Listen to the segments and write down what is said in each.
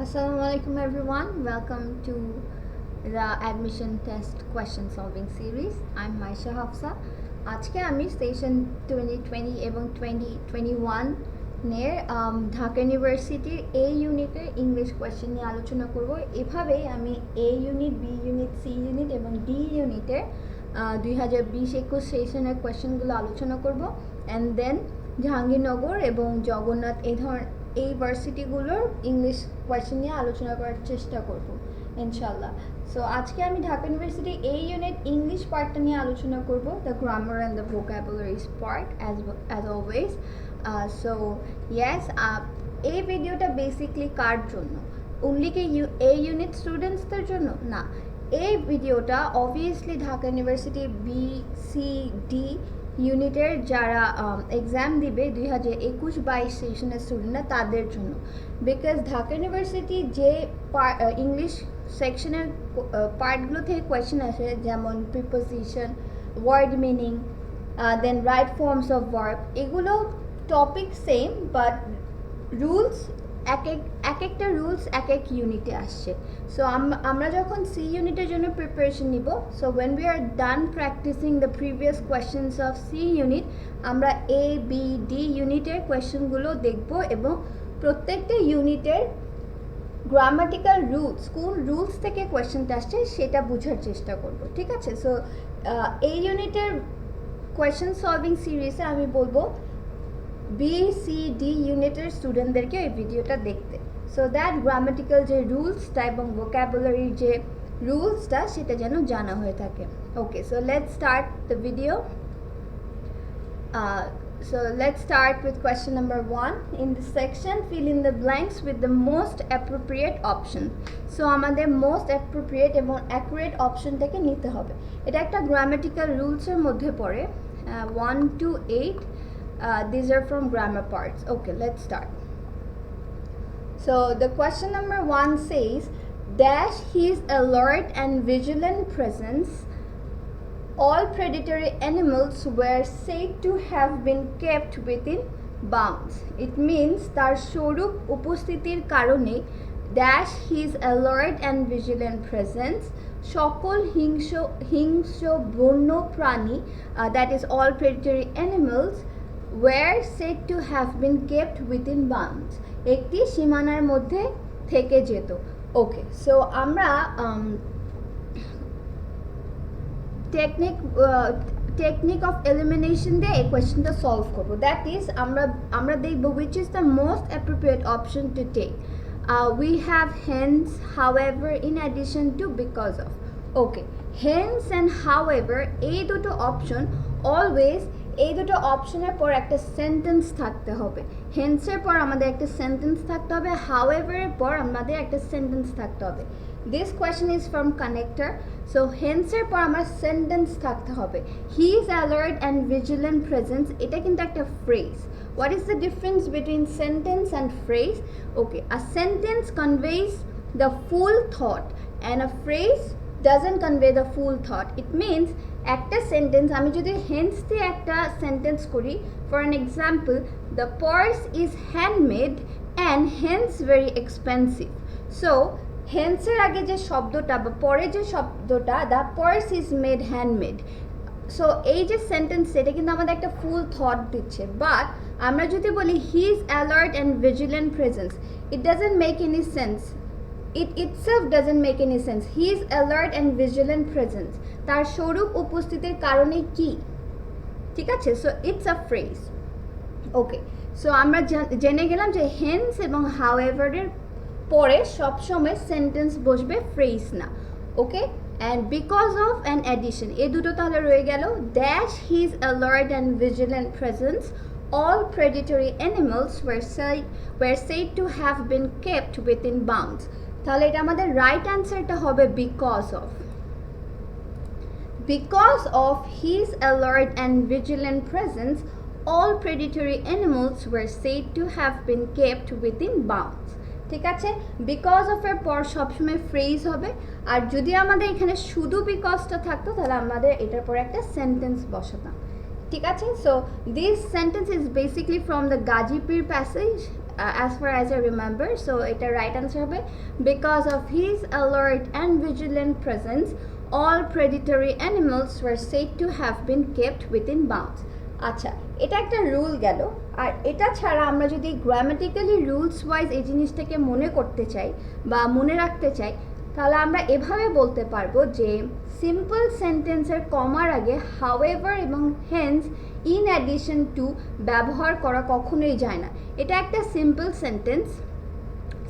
Assalamualaikum everyone. Welcome to the admission test question solving series. I'm Maisha Hafsa. আজকে আমি session 2020 এবং 2021 নের ঢাকা ইউনিভার্সিটির এ ইউনিটের ইংলিশ কোয়েশ্চেন নিয়ে আলোচনা করব। এভাবেই আমি A unit, B unit, C unit এবং ডি ইউনিটের 2020-21 সেশনের কোয়েশ্চেনগুলো আলোচনা করব। অ্যান্ড দেন জাহাঙ্গীরনগর এবং জগন্নাথ এই ভার্সিটিগুলোর ইংলিশ কোয়েশ্চেন নিয়ে আলোচনা করার চেষ্টা করব ইনশাল্লাহ। সো আজকে আমি ঢাকা ইউনিভার্সিটি এই ইউনিট ইংলিশ পার্টটা নিয়ে আলোচনা করব, the grammar and the vocabularies part as always. So yes, এই ভিডিওটা বেসিকলি কার জন্য? অনলি কি এই ইউনিট স্টুডেন্টসদের জন্য? না, এই ভিডিওটা obviously Dhaka university B, C, D ইউনিটের যারা এক্সাম দিবে 2021-22 সেশনের স্টুডেন্টরা তাদের জন্য। বিকজ ঢাকা ইউনিভার্সিটি যে ইংলিশ সেকশনের পার্টগুলো থেকে কোয়েশ্চেন আসে, যেমন preposition, word meaning, then right forms of verb, এগুলো টপিক সেম বাট রুলস এক একটা রুলস এক এক ইউনিটে আসছে। সো আমরা যখন সি ইউনিটের জন্য প্রিপারেশন নিব, so when we are done practising the previous questions of C unit, আমরা এ, বি, ডি ইউনিটের কোয়েশ্চেনগুলো দেখব এবং প্রত্যেকটা ইউনিটের গ্রামাটিক্যাল রুলস, কোন রুলস থেকে কোয়েশ্চেনটা আসছে সেটা বোঝার চেষ্টা করব, ঠিক আছে? সো এই ইউনিটের কোয়েশ্চেন সলভিং সিরিজে আমি বলবো বি, সি, ডি ইউনিটের স্টুডেন্টদেরকে এই ভিডিওটা দেখতে, সো দ্যাট গ্রামাটিক্যাল যে রুলসটা এবং ভোকাবুলারির যে রুলসটা সেটা যেন জানা হয়ে থাকে। Okay, so let's start the video. So let's start with question number 1. In this section, fill in the blanks with the most appropriate option. So আমাদের most appropriate এবং accurate option থেকে নিতে হবে। এটা একটা grammatical rules এর মধ্যে পড়ে, 1 to 8. These are from grammar parts. Okay, let's start. So the question number 1 says, dash his alert and vigilant presence, all predatory animals were said to have been kept within bounds. It means তার স্বরূপ উপস্থিতির কারণে dash his alert and vigilant presence, সকল হিংস্র বন্য প্রাণী, that is all predatory animals, were said to have been kept within bounds, একটি সীমানার মধ্যে থেকে যেত। ওকে, সো আমরা টেকনিক অফ এলিমিনেশন দিয়ে এই কোয়েশ্চেনটা সলভ করবো। দ্যাট ইজ আমরা দেখব which is the most appropriate option to take. We have hence, however, in addition to, because of. Okay, hence and however এই দুটো অপশন অলওয়েজ, এই দুটো অপশনের পর একটা সেন্টেন্স থাকতে হবে। হেন্সের পর আমাদের একটা সেন্টেন্স থাকতে হবে, হাউএভারের পর আমাদের একটা সেন্টেন্স থাকতে হবে। This question is from connector, so hence এর পর আমার সেন্টেন্স থাকতে হবে। He is alert and vigilant presence, এটা কিন্তু একটা phrase. What is the difference between sentence and phrase? Okay, a sentence conveys the full thought and a phrase doesn't convey the full thought. It means একটা sentence আমি যদি Haynes দিয়ে একটা sentence করি, for an example, the purse is handmade and hence very expensive. So হেন্সের আগে যে শব্দটা বা পরে যে শব্দটা, the purse is made handmade, so এই যে সেন্টেন্স সেটা কিন্তু আমাদের একটা ফুল থট দিচ্ছে। বাট আমরা যদি বলি he is alert and vigilant presence, it doesn't make any sense, it itself doesn't make any sense. He is alert and vigilant presence, তার স্বরূপ উপস্থিতির কারণে কি, ঠিক আছে? So it's a phrase. Okay, so আমরা জেনে গেলাম যে হেন্স এবং হাউএভারের পরে সবসময় সেন্টেন্স বসবে, ফ্রেজ না। Okay, and because of and addition, এই দুটো তাহলে রয়ে গেল। Dash his alert and vigilant presence, all predatory animals were said to have been kept within bounds. তাহলে এটা আমাদের রাইট অ্যান্সারটা হবে because of his alert and vigilant presence, all predatory animals were said to have been kept within bounds. ঠিক আছে, because of এর পর সবসময় ফ্রেজ হবে, আর যদি আমাদের এখানে শুধু বিকজটা থাকতো তাহলে আমাদের এটার পর একটা সেন্টেন্স বসাতাম, ঠিক আছে? So this sentence is basically from the Gazipur passage as far as I remember. So এটা right answer হবে because of his alert and vigilant presence all predatory animals were said to have been kept within bounds. আচ্ছা, এটা একটা rule গেল। আর এটা ছাড়া আমরা যদি গ্রামাটিক্যালি রুলস ওয়াইজ এই জিনিসটাকে মনে করতে চাই বা মনে রাখতে চাই, তাহলে আমরা এভাবে বলতে পারবো যে সিম্পল সেন্টেন্সের কমার আগে হাউএভার এবং হেন্স ইন অ্যাডিশন টু ব্যবহার করা কখনোই যায় না। এটা একটা সিম্পল সেন্টেন্স।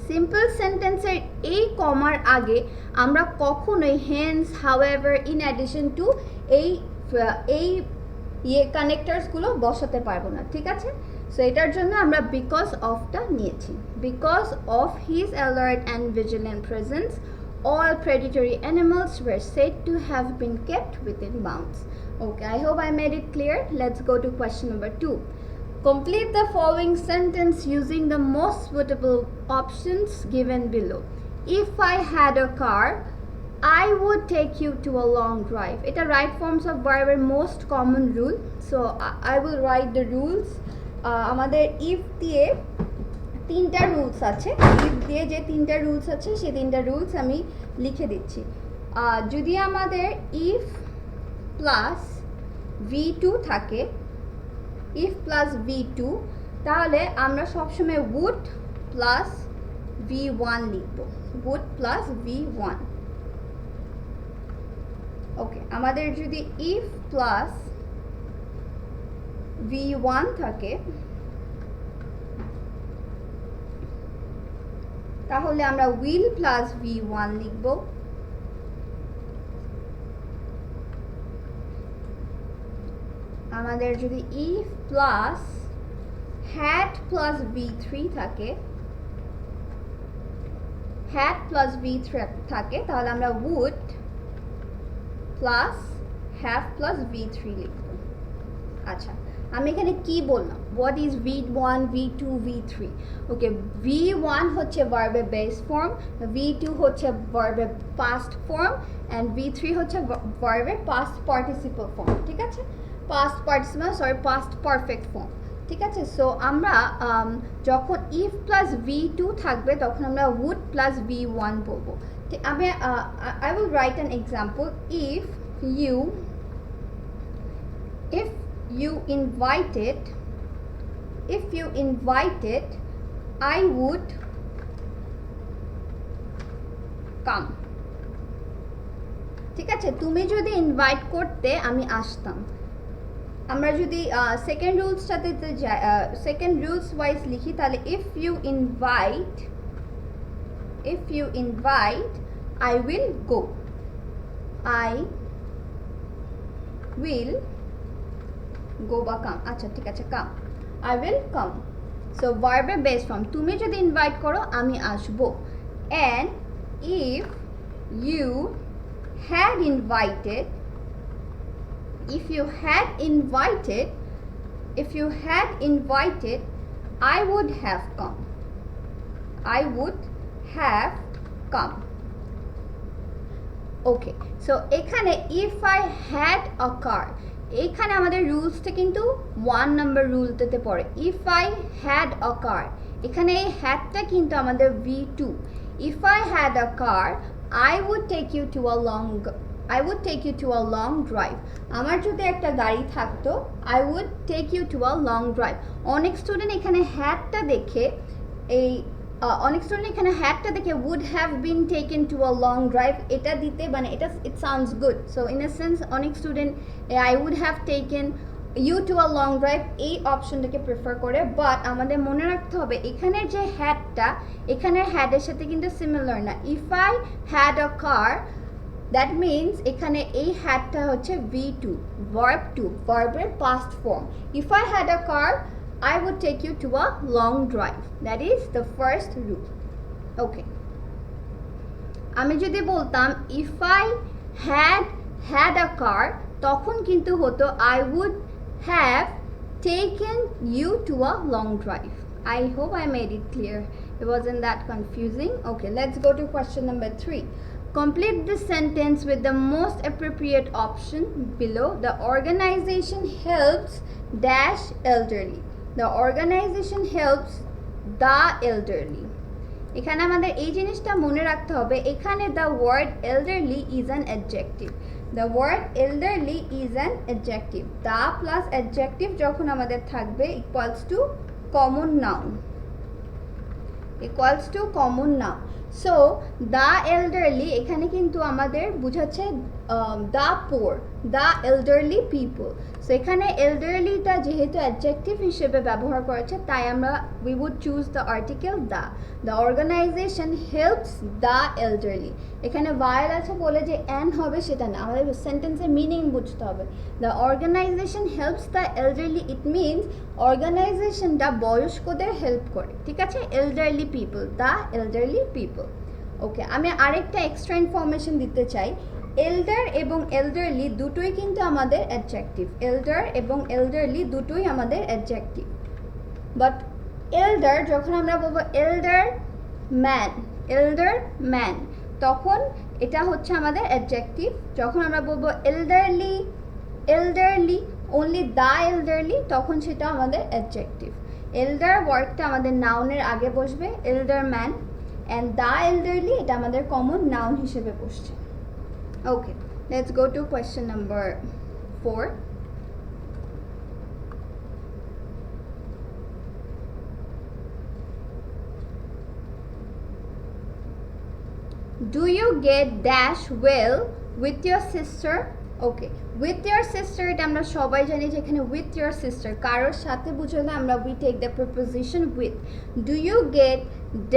সিম্পল সেন্টেন্সের এই কমার আগে আমরা কখনোই hence, however, in addition to এই কানেক্টার্সগুলো বসাতে পারবো না, ঠিক আছে? সো এটার জন্য আমরা বিকজ অফটা নিয়েছি। Because of his alert and vigilant presence all predatory animals were said to have been kept within bounds. Okay, I hope I made it clear. Let's go to question number 2. Complete the following sentence using the most suitable options given below. If I had a car, I would take you to a long drive. It are right forms of verb, most common rule. So I will write the rules. আমাদের if দিয়ে তিনটা rules আছে, if দিয়ে যে তিনটা rules আছে সেই তিনটা রুলস আমি লিখে দিচ্ছি। যদি আমাদের if প্লাস V2 থাকে, if প্লাস V2, তাহলে আমরা সবসময় would প্লাস V1 লিখব, would প্লাস V1। ওকে, আমাদের যদি if প্লাস V1 থাকে তাহলে আমরা will প্লাস V1 লিখব। আমাদের যদি if plus had plus V3 থাকে, had প্লাস V3 থাকে, তাহলে আমরা would plus have plus V3 লিখব। আচ্ছা, আমি এখানে কি বললাম, what is V1, V2, V3? Okay, V1 হচ্ছে ভার্বের বেস ফর্ম, V2 হচ্ছে ভার্বের পাস্ট ফর্ম, অ্যান্ড V3 হচ্ছে ভার্বের পাস্ট পার্টিসিপল ফর্ম, ঠিক আছে? Past participle, sorry, past perfect form, ঠিক আছে? সো আমরা যখন if প্লাস V2 থাকবে তখন আমরা would প্লাস V1 বলবো। আমি I will write an example. If you invited, I would come, ঠিক আছে? তুমি যদি ইনভাইট করতে আমি আসতাম। আমরা যদি সেকেন্ড রুলসটাতে সেকেন্ড রুলস ওয়াইজ লিখি তাহলে if you invite I will go, I will go বা come। আচ্ছা, ঠিক আছে, come, I will come। So ভার্বের বেস ফর্ম, তুমি যদি ইনভাইট করো আমি আসবো। and if you had invited, I would have come, okay. So এখানে if I had a car, এখানে আমাদের রুলসটা কিন্তু 1 নাম্বার রুলটাতে পড়ে। if I had a car, এখানে এই হ্যাডটা কিন্তু আমাদের V2। if I had a car I would take you to a long drive. আমার যদি একটা গাড়ি থাকতো I would take you to a long drive. অনেক স্টুডেন্ট এখানে হ্যাডটা দেখে would have been taken to a long drive এটা দিতে, মানে এটা it sounds good. So in a sense অনেক student I would have taken you to a long drive এই অপশনটাকে prefer করে। বাট আমাদের মনে রাখতে হবে এখানের যে হ্যাডটা, এখানের হ্যাডের সাথে কিন্তু সিমিলার না। if I had a car, that means এখানে এই হ্যাডটা হচ্ছে V2, verb 2, ভার্বের past form. if I had a car I would take you to a long drive. That is the first rule. Okay. আমি যদি বলতাম if I had a car, তখন কিন্তু হতো I would have taken you to a long drive. I hope I made it clear. It wasn't that confusing. Okay, let's go to question number 3. Complete the sentence with the most appropriate option below. The organization helps dash elderly. The organization helps the elderly. এখানে আমাদের এই জিনিসটা মনে রাখতে হবে, এখানে the word elderly is an adjective. The word elderly is an adjective. The plus adjective যখন আমাদের থাকবে equals to common noun, equals to common noun. So the elderly এখানে কিন্তু আমাদের বুঝাচ্ছে the poor, the elderly people. So এখানে এল্ডারলিটা যেহেতু অ্যাডজেক্টিভ হিসেবে ব্যবহার করেছে, তাই আমরা we would choose the article the. The organization helps the elderly. এখানে ভায়েল আছে বলে যে অ্যান হবে সেটা না, আমাদের সেন্টেন্সের মিনিং বুঝতে হবে। The organization helps the elderly, it means অর্গানাইজেশনটা বয়স্কদের হেল্প করে, ঠিক আছে? Elderly people, the elderly people. Okay, আমি আরেকটা এক্সট্রা ইনফরমেশন দিতে চাই। এল্ডার এবং এল্ডারলি দুটোই কিন্তু আমাদের অ্যাডজেক্টিভ। এল্ডার এবং এল্ডারলি দুটোই আমাদের অ্যাডজেক্টিভ। বাট এল্ডার যখন আমরা বলবো এল্ডার ম্যান, তখন এটা হচ্ছে আমাদের অ্যাডজেক্টিভ। যখন আমরা বলবো এল্ডারলি অনলি দ্য এল্ডারলি, তখন সেটা আমাদের অ্যাডজেক্টিভ। এল্ডার ওয়ার্ডটা আমাদের নাউনের আগে বসবে, elder man, and the elderly এটা আমাদের কমন নাউন হিসেবে বসছে। Okay, let's go to question number 4. Do you get dash well with your sister? Okay, with your sister এটা আমরা সবাই জানি যে এখানে উইথ ইয়ার সিস্টার কারোর সাথে বুঝালে আমরা we take the preposition with. Do you get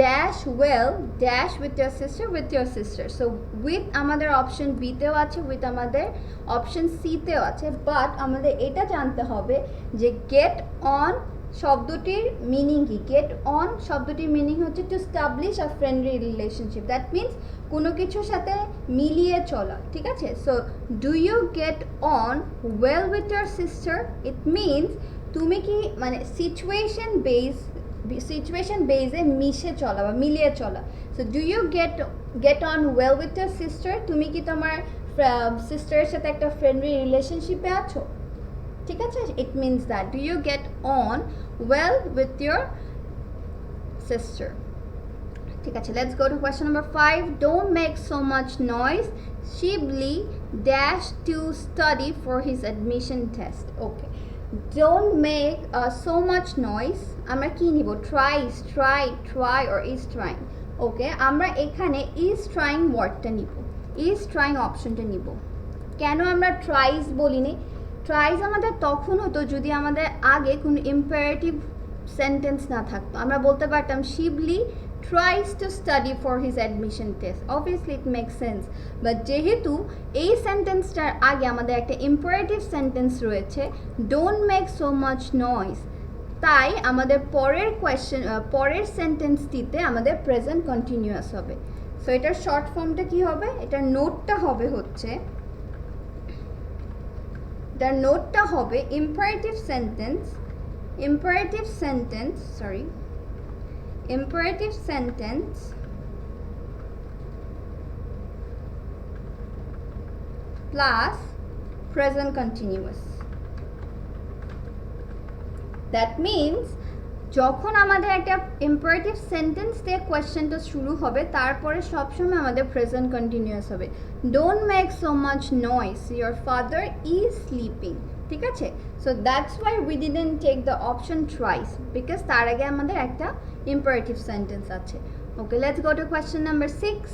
dash well dash with your sister, with your sister. So with আমাদের অপশন বিতেও আছে, উইথ আমাদের অপশন সিতেও আছে, বাট আমাদের এটা জানতে হবে যে গেট অন শব্দটির মিনিং কি। গেট অন শব্দটির মিনিং হচ্ছে to establish a friendly relationship, that means কোনো কিছুর সাথে মিলিয়ে চলা, ঠিক আছে? So do you get on well with your sister, it means তুমি কি মানে সিচুয়েশন বেসে মিশে চলা বা মিলিয়ে চলা। So do you get on well with your sister, তুমি কি তোমার সিস্টারের সাথে একটা ফ্রেন্ডলি রিলেশনশিপে আছো, ঠিক আছে? It means that do you get on well with your sister, ঠিক আছে? Let's go to question number 5. Don't make so much noise, Shibli dash to study for his admission test. Okay, don't make so much noise আমরা কি নিব? Try or is trying. Okay, আমরা এখানে is trying ওয়ার্ডটা নিব, is trying অপশনটা নিব। কেন আমরা ট্রাইজ বলিনি? ট্রাইজ আমাদের তখন হতো যদি আমাদের আগে কোনো ইম্পারেটিভ সেন্টেন্স না থাকতো। আমরা বলতে পারতাম Shibli tries to study for his admission test, obviously it make sense. But যেহেতু এই সেন্টেন্সটার আগে আমাদের একটা ইম্পারেটিভ সেন্টেন্স রয়েছে, ডোন্ট মেক সো মাচ নয়েজ, তাই আমাদের পরের সেন্টেন্সটিতে আমাদের প্রেজেন্ট কন্টিনিউয়াস হবে। সো এটার শর্ট ফর্মটা কি হবে? এটার নোটটা হবে হচ্ছে imperative sentence plus present continuous. That means যখন আমাদের একটা ইম্পারেটিভ সেন্টেন্স দিয়ে কোয়েশ্চেনটা শুরু হবে, তারপরে সবসময় আমাদের প্রেজেন্ট কন্টিনিউয়াস হবে। Don't make so much noise, your father is sleeping, ঠিক আছে? So that's why we didn't take the option tries, because তার আগে আমাদের একটা ইম্পারেটিভ সেন্টেন্স আছে। Okay, let's go to question number 6.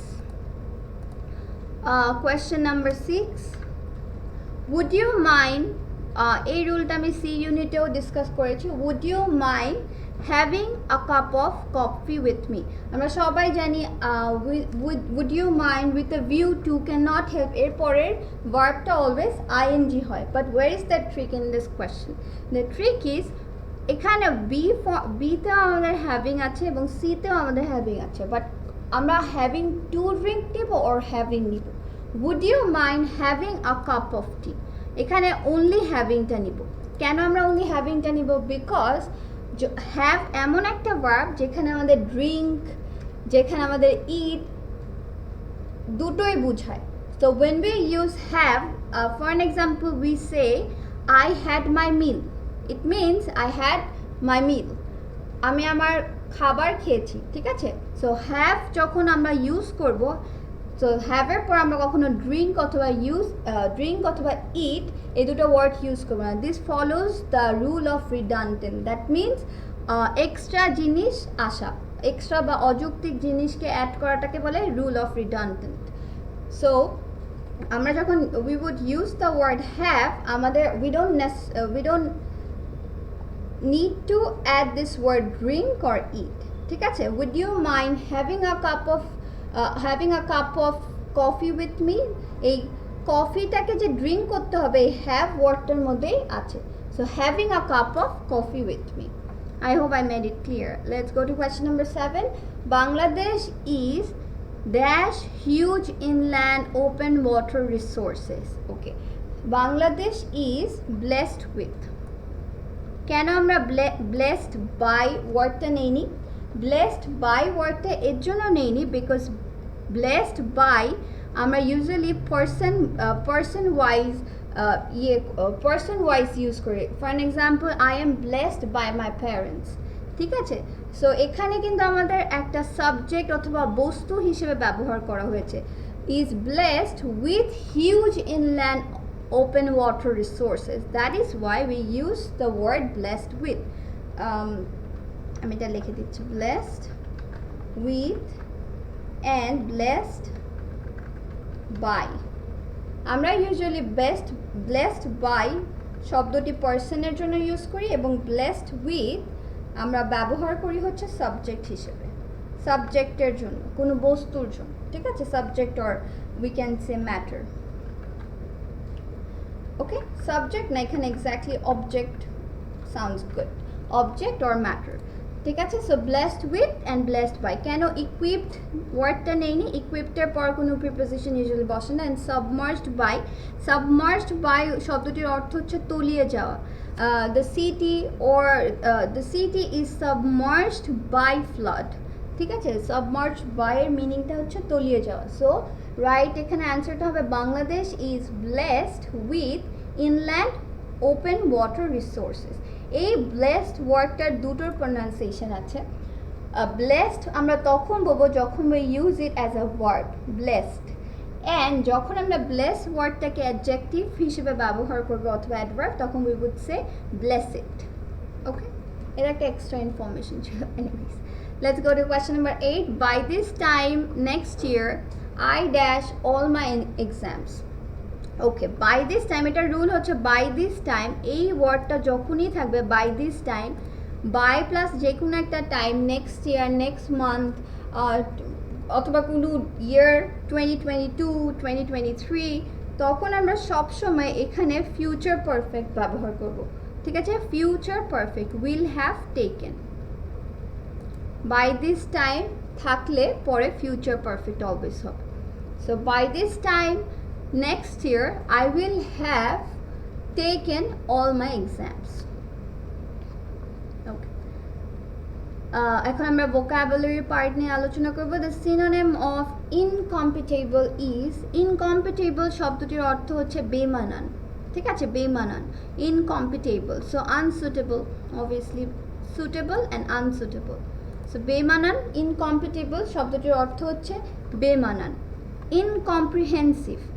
Question number 6, would you mind, এই রুলটা আমি সি ইউনিটেও ডিসকাস করেছি, would you mind having a cup of coffee with me. আমরা সবাই জানি would you mind with a view to can not help, এর পরের ভার্বটা অলওয়েজ আইএনজি হয়। But where is the trick in this question? The trick is এখানে বিতেও আমাদের হ্যাভিং আছে এবং সিতেও আমাদের হ্যাভিং আছে, বাট আমরা হ্যাভিং টু ড্রিঙ্ক নিব অর হ্যাভিং নিব? Would you mind having a cup of tea, এখানে অনলি হ্যাভিংটা নিব। কেন আমরা অনলি হ্যাভিংটা নিব? বিকজ হ্যাভ এমন একটা ভার্ব যেখানে আমাদের ড্রিঙ্ক, যেখানে আমাদের ইট দুটোই বুঝায়। So when we use have, for an example we say I had my meal, it means I had my meal, আমি আমার খাবার খেয়েছি, ঠিক আছে? সো হ্যাভ যখন আমরা ইউজ করব, সো হ্যাভের পর আমরা কখনো ড্রিঙ্ক অথবা ইট এই দুটো ওয়ার্ড ইউজ করবো না। This follows the rule of redundant, that means extra জিনিস আসা, এক্সট্রা বা অযৌক্তিক জিনিসকে অ্যাড করাটাকে বলে রুল অফ রিডান্ডেন্ট। সো আমরা যখন we would use the word have, আমাদের we don't need to add this word drink or eat, ঠিক আছে? Would you mind having a cup of coffee with me? এই কফিটাকে যে drink করতে হবে এই হ্যাভ ওয়ার্ডটার মধ্যেই আছে। So having a cup of coffee with me. I hope I made it clear. Let's go to question number 7. Bangladesh is dash huge inland open water resources. Okay, Bangladesh is blessed with, কেন আমরা blessed by ওয়ার্ডটা নেইনি? Blessed by ওয়ার্ডটা এর জন্য নেইনি because blessed by আমরা usually person wise use করি। For an example, I am blessed by my parents, ঠিক আছে? সো এখানে কিন্তু আমাদের একটা সাবজেক্ট অথবা বস্তু হিসেবে ব্যবহার করা হয়েছে। Is blessed with huge inland open water resources, that is why we use the word blessed with. আমি এটা লিখে দিচ্ছি, blessed with and blessed by। আমরা ইউজুয়ালি blessed by শব্দটি পার্সনের জন্য ইউজ করি এবং blessed with আমরা ব্যবহার করি হচ্ছে সাবজেক্ট হিসেবে, সাবজেক্টের জন্য, কোনো বস্তুর জন্য, ঠিক আছে? Subject or we can say matter. Okay, subject না, এখানে exactly object sounds good, object or matter, ঠিক আছে? So blessed with and blessed by। কেন equipped ওয়ার্ডটা নেইনি? equipped এর পর কোনো প্রিপোজিশন ইউজুয়ালি বসে না। and submerged by শব্দটির অর্থ হচ্ছে তলিয়ে যাওয়া। the city is submerged by flood, ঠিক আছে? submerged by এর মিনিংটা হচ্ছে তলিয়ে যাওয়া। সো রাইট এখানে অ্যান্সারটা হবে Bangladesh is blessed with inland open water resources. এই ব্লেসড ওয়ার্ডটার দুটোর প্রোনাউন্সিয়েশন আছে। ব্লেসড আমরা তখন বলবো যখন we use it as a word, blessed. And যখন আমরা ব্লেস ওয়ার্ডটাকে অ্যাডজেক্টিভ হিসেবে ব্যবহার করবো অথবা অ্যাডভার্ব, তখন উই উড সে ব্লেসড। ওকে, এটা একটা এক্সট্রা ইনফরমেশন ছিল। Anyways, let's go to question number 8. By this time next year I dash all my exams. Okay, by this time এটা রুল হচ্ছে by this time এই ওয়ার্ডটা যখনই থাকবে by this time, by plus যে কোনো একটা time, next year, next month অথবা কোনো ইয়ার 2022 2023, তখন আমরা সবসময় এখানে ফিউচার পারফেক্ট ব্যবহার করব, ঠিক আছে? Future perfect, will have taken. by this time থাকলে পরে future perfect always হবে। so by this time next year I will have taken all my exams. okay, এখন আমরা vocabulary part নিয়ে আলোচনা করব। the synonym of incompatible is, incompatible শব্দটির অর্থ হচ্ছে বেমানান, ঠিক আছে? বেমানান, incompatible। so unsuitable, obviously suitable and unsuitable। So বেমানান, ইনকম্পিটেবল শব্দটির অর্থ হচ্ছে বেমানান।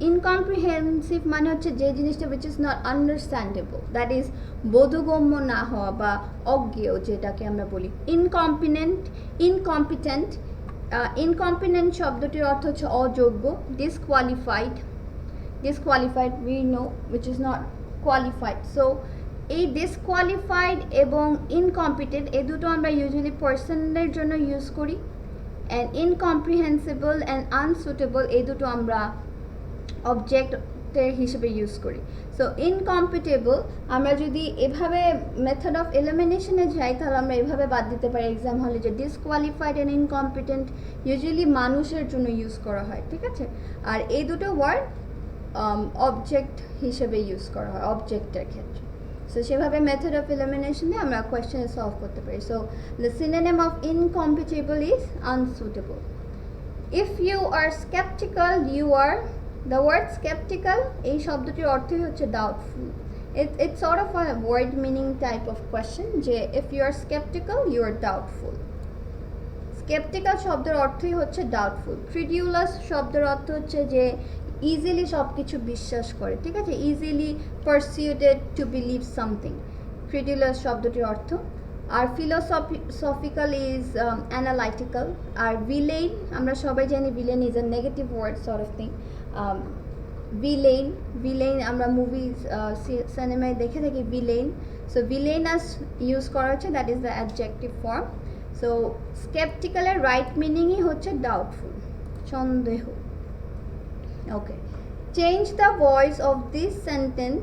ইনকম্প্রিহেন্সিভ মানে হচ্ছে যে জিনিসটা which is not understandable, that is বোধগম্য না হওয়া বা অজ্ঞেয়, যেটাকে আমরা বলি ইনকম্পিটেন্ট শব্দটির অর্থ হচ্ছে অযোগ্য। Disqualified we know which is not qualified। so এই ডিসকোয়ালিফাইড এবং ইনকম্পিটেন্ট এই দুটো আমরা ইউজুয়ালি পার্সনের জন্য ইউজ করি। অ্যান্ড ইনকম্প্রিহেন্সিবল অ্যান্ড আনসুটেবল এই দুটো আমরা অবজেক্টের হিসেবে ইউজ করি। সো ইনকম্পিটেবল আমরা যদি এভাবে মেথড অফ এলিমিনেশনে যাই তাহলে আমরা এভাবে বাদ দিতে পারি এক্সাম হলে, যে ডিসকোয়ালিফাইড অ্যান্ড ইনকম্পিটেন্ট ইউজুয়ালি মানুষের জন্য ইউজ করা হয়, ঠিক আছে? আর এই দুটো ওয়ার্ড অবজেক্ট হিসেবে ইউজ করা হয় অবজেক্টের ক্ষেত্রে। সো সেভাবে মেথড অফ এলিমিনেশনে আমরা কোয়েশ্চেন সলভ করতে পারি। So the synonym of incompatible is unsuitable. If you are sceptical, you are, the word sceptical এই শব্দটির অর্থই হচ্ছে doubtful. It's sort of a word meaning type of question, যে if you are skeptical you are doubtful, sceptical শব্দের অর্থই হচ্ছে doubtful. ক্রিডিউলাস শব্দের অর্থ হচ্ছে যে ইজিলি সব কিছু বিশ্বাস করে, ঠিক আছে, easily persuaded to believe something, credulous শব্দটির অর্থ। আর ফিলোসফিক্যাল ইজ অ্যানালাইটিক্যাল। আর ভিলেইন, আমরা সবাই জানি villain is a negative word sort of thing. Villain আমরা মুভিজ সিনেমায় দেখে থাকি ভিলেইন। সো ভিলেইনাস ইউজ করা হচ্ছে, that is the adjective form. So স্কেপটিক্যালের রাইট মিনিংই হচ্ছে ডাউটফুল, সন্দেহ। Okay, change the voice of this sentence.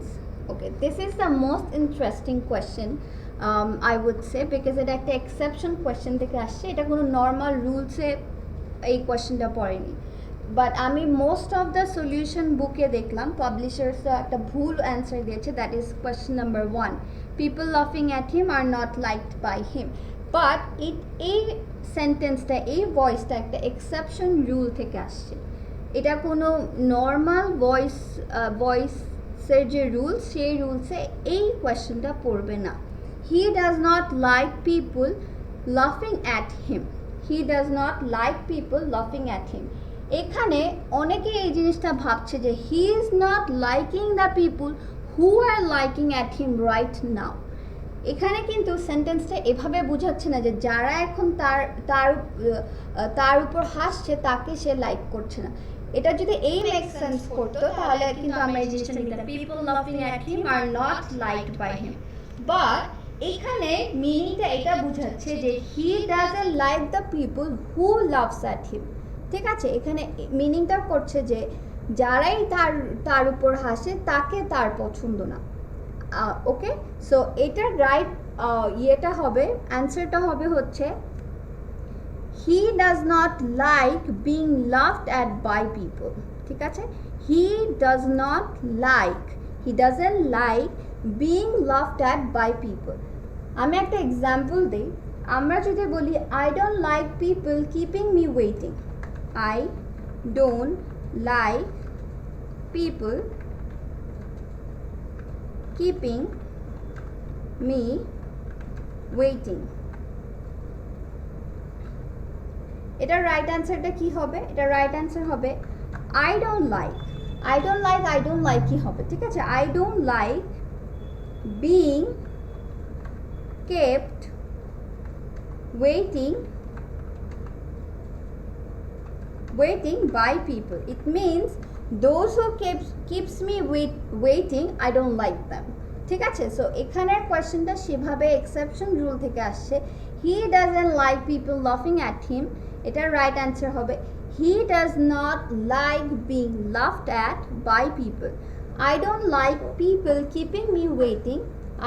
Okay, this is the most interesting question I would say, because এটা একটা এক্সেপশন কোয়েশ্চেন থেকে আসছে, এটা কোনো নর্মাল রুলসে এই কোয়েশ্চেনটা পড়েনি। বাট আমি মোস্ট অফ দ্য সলিউশন বুকে দেখলাম পাবলিশার্সরা একটা ভুল অ্যান্সার দিয়েছে, that is question number 1, people লাফিং at him are not liked by him. But এই সেন্টেন্সটা, এই ভয়েসটা একটা এক্সেপশন রুল থেকে আসছে, এটা কোনো নর্মাল ভয়েসের যে রুলস সেই রুলসে এই কোয়েশ্চেনটা পড়বে না। হি ডাজ নট লাইক পিপল লাফিং at him, he does not like people লাফিং অ্যাট হিম। এখানে অনেকে এই জিনিসটা ভাবছে যে he is not liking the people who R liking at him right now. এখানে কিন্তু সেন্টেন্সটা এভাবে বোঝাচ্ছে না যে যারা এখন তার উপর হাসছে তাকে সে লাইক করছে না। এটা যদি এই মেক সেন্স করতো তাহলে কিন্তু আমরা এই জিনিসটা নিতাম, পিপল লাফিং at him are not liked by him. But এখানে মিনিংটা এটা বোঝাচ্ছে যে he doesn't like the people who loves at him, ঠিক আছে। এখানে মিনিংটা করছে যে যারাই তার উপর হাসে তাকে তার পছন্দ না। ওকে, সো এটার রাইট ইয়েটা হবে, অ্যান্সারটা হবে হচ্ছে he does not like being loved at by people, ঠিক আছে। He doesn't like being loved at by people. আমি একটা এক্সাম্পল দিই, আমরা যদি বলি I don't like people keeping me waiting, I don't like people keeping me waiting. এটার right অ্যান্সারটা কি হবে? এটার রাইট অ্যান্সার হবে I don't like কি হবে, ঠিক আছে। I don't like being kept waiting by people. It means those who keeps me waiting, I don't like them, ঠিক আছে। সো এখানের কোয়েশ্চেনটা সেভাবে এক্সেপশন রুল থেকে আসছে। হি ডাজন্ট লাইক পিপল লাফিং অ্যাট হিম, এটার রাইট অ্যান্সার হবে he does not like being laughed at by people. I don't like people keeping me waiting,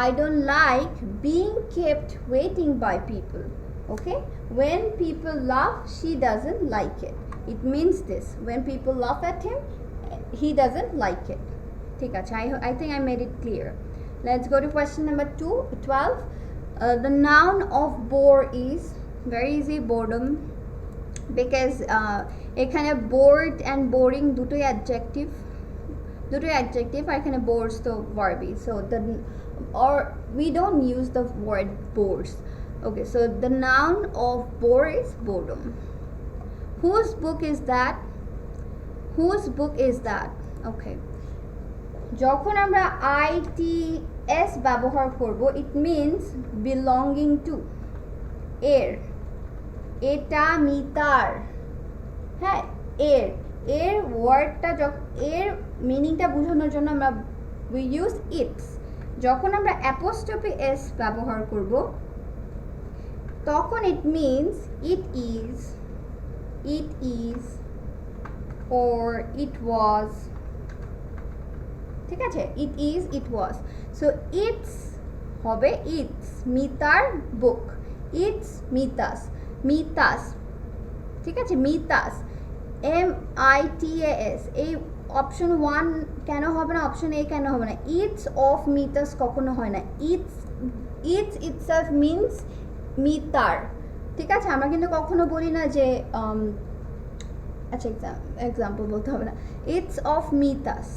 I don't like being kept waiting by people. Okay, when people laugh she doesn't like it. It means this, when people laugh at him he doesn't like it, ঠিক আছে। I think I made it clear. Let's go to question number 12. The noun of bore is very easy, boredom, because এখানে bored and boring দুটোই adjective আর এখানে bores তো verb, so we don't use the word bores. Okay, so the noun of bore is boredom. Whose book is that? Okay, যখন আমরা its ব্যবহার করব it means belonging to, এর, এটা মিতার, হ্যাঁ এর ওয়ার্ডটা এর মিনিংটা বোঝানোর জন্য আমরা we use its। যখন আমরা apostrophe s ব্যবহার করব তখন it means it is or it was, ঠিক আছে। it is, it was, so it's হবে it's মিতার বুক, it's মিতাস, ঠিক আছে। মিতাস, MITAS, এই অপশন 1 কেন হবে না, অপশন এ কেন হবে না? ইটস অফ মিতাস কখনো হয় না, ইটস ইটসেলফ মিন্স মিতার, ঠিক আছে। আমরা কিন্তু কখনো বলি না যে আচ্ছা এক্সাম্পল বলতে হবে না, ইটস অফ মিতাস,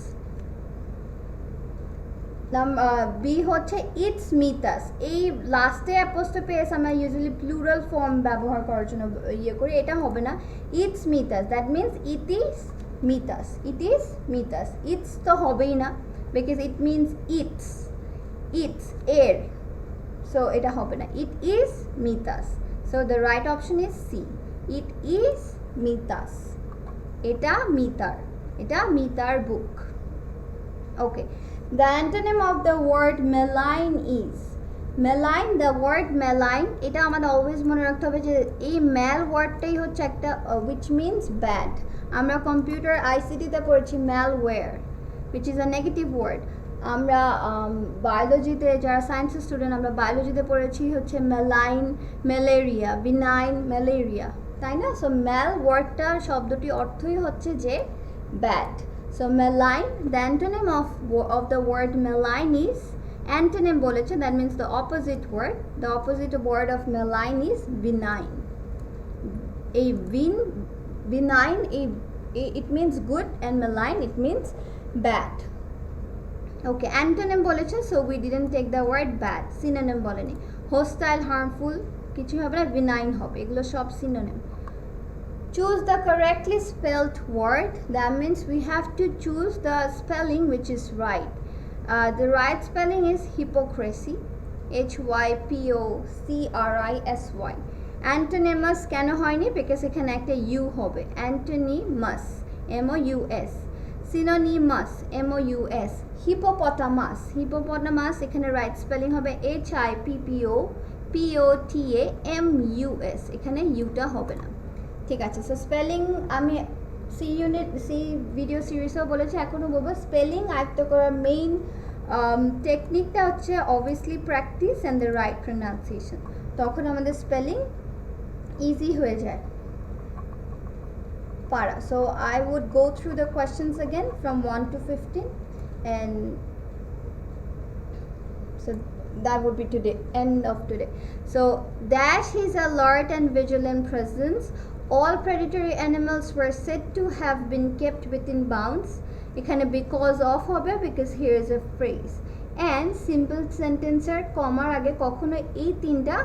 বি হচ্ছে ইটস মিতাস। এই লাস্টে অ্যাপোস্ট্রফি এস আমরা ইউজুয়ালি প্লুরাল ফর্ম ব্যবহার করার জন্য ইয়ে করি, এটা হবে না। ইটস মিতাস, দ্যাট মিনস ইট ইজ মিতাস, ইট ইজ মিতাস। ইটস তো হবেই না, because it means it's, it's এর, সো এটা হবে না। ইট ইজ মিতাস, so the right option is C, it is মিতাস। এটা মিতার, এটা মিতার বুক। ওকে, the antonym of the word malign is, malign, the word malign, এটা আমাদের অলওয়েজ মনে রাখতে হবে যে এই ম্যাল ওয়ার্ডটাই হচ্ছে একটা which means bad। আমরা কম্পিউটার আইসিটিতে পড়েছি malware, which is a negative word। আমরা বায়োলজিতে, যারা সায়েন্সের স্টুডেন্ট, আমরা বায়োলজিতে পড়েছি হচ্ছে malign ম্যালেরিয়া, benign ম্যালেরিয়া, তাই না? সো ম্যাল ওয়ার্ডটার শব্দটি অর্থই হচ্ছে যে bad. So malign, the antonym of the word malign is, antonym boleche, that means the opposite word. The opposite word of malign is benign. A benign, it means good, and malign it means bad. Okay, antonym boleche, so we didn't take the word bad. Synonym boleni, hostile, harmful, kichu hobe na, benign hobe, egulo sob synonym. Choose the correctly spelled word, that means we have to choose the spelling which is right. The right spelling is hypocrisy, HYPOCRISY. Antonymous কেন হয়নি? because এখানে একটা u হবে, antonymous, MOUS, synonymous, MOUS, hippopotamus, hippopotamus এখানে right spelling হবে HIPPOPOTAMUS, এখানে u টা হবে না, ঠিক আছে? সো স্পেলিং আমি সি ভিডিও সিরিজেও বলেছি, এখনও বলবো, স্পেলিং আয়ত্ত করার মেইন টেকনিকটা হচ্ছে obviously practice and the right pronunciation. তখন আমাদের স্পেলিং ইজি হয়ে যায় পারা। So I would go through the questions again from 1 to 15, and so that would be today, end of today. So dash his alert and vigilant presence, all predatory animals were said to have been kept within bounds, এখানে because of হবে, because here is a phrase, and simple sentence এর কমার আগে কখনো এই তিনটা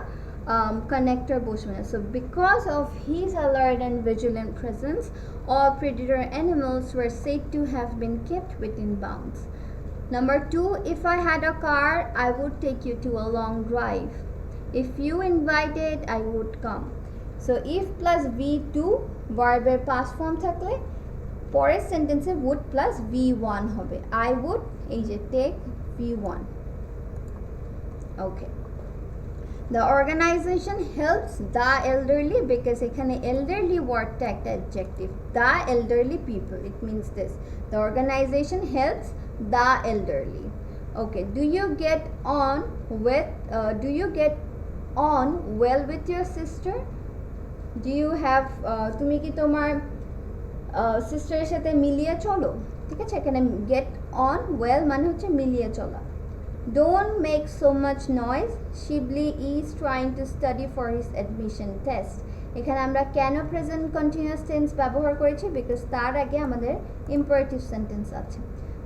connector বসবে না। So because of his alert and vigilant presence, all predatory animals were said to have been kept within bounds. Number 2, if I had a car, I would take you to a long drive. If you invited, I would come. So if plus V2 verb past form থাকলে পরের সেন্টেন্সে would plus V1 হবে। I would, এই যে take V1. Okay. The organization helps the elderly, because এখানে elderly wordটা একটা adjective, the elderly people, it means this, the organization helps the elderly. Okay, do you get on well with your sister? Do you have তুমি কি তোমার সিস্টারের সাথে মিলিয়ে চলো, ঠিক আছে? এখানে get on well মানে হচ্ছে মিলিয়ে চলা। Don't make so much noise, Shibli is trying to study for his admission test. এখানে আমরা কেন প্রেজেন্ট কন্টিনিউয়াস টেন্স ব্যবহার করেছি, বিকজ তার আগে আমাদের ইম্পারেটিভ সেন্টেন্স আছে।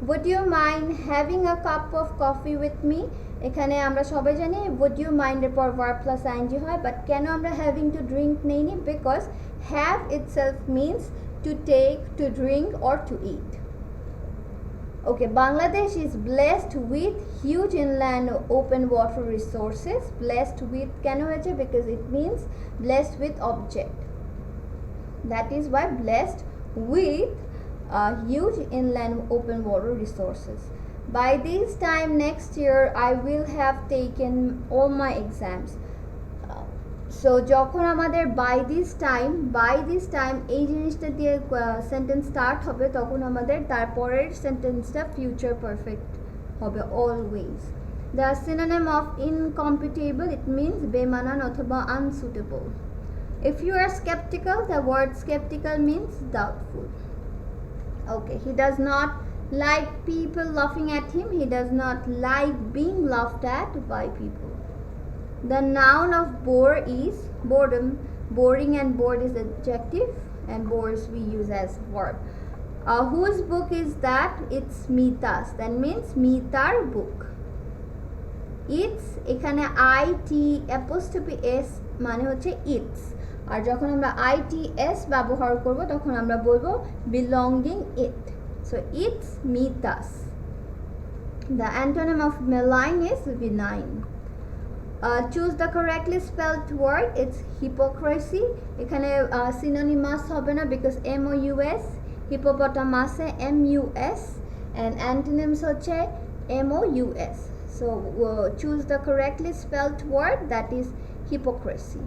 Would you mind having a cup of coffee with me? এখানে আমরা সবাই জানি would you mind এর পর verb plus ing হয়, বাট কেন আমরা having to drink নেইনি, because have itself means to take, to drink or to eat. Okay, Bangladesh is blessed with huge inland open water resources. Blessed with কেন হয়েছে, because it means blessed with object. That is why blessed with huge inland open water resources. By this time next year, I will have taken all my exams. So যখন আমাদের by this time এই জিনিসটা দিয়ে sentence start হবে, তখন আমাদের তারপরের সেন্টেন্সটা ফিউচার পারফেক্ট হবে always. The synonym of incompatible, it means বেমানান অথবা unsuitable. If you are skeptical, the word skeptical means doubtful. Okay, he does not like people laughing at him, he does not like being laughed at by people. The noun of bore is boredom. Boring and bored is adjective, and bores we use as verb. Whose book is that? It's Mita's. That means Mitar book. It's, এখানে I T apostrophe S মানে হচ্ছে it's. আর যখন আমরা I T S ব্যবহার করব তখন আমরা বলবো belonging it. So it's meet us. The antonym of malign is benign. Choose the correctly spelled word. It's hypocrisy. এখানে synonymous হবে না because MOUS, hippopotamus MUS, and antonyms হচ্ছে MOUS. So choose the correctly spelled word, that is hypocrisy.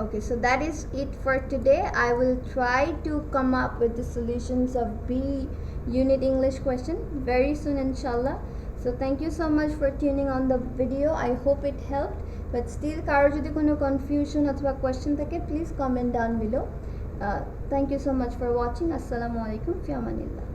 Okay, so that is it for today. I will try to come up with the solutions of B unit English question very soon, inshallah. So thank you so much for tuning on the video. I hope it helped, but still কারো যদি কোনো confusion অথবা question থাকে please comment down below. Thank you so much for watching. Assalamu alaikum fi amanillah.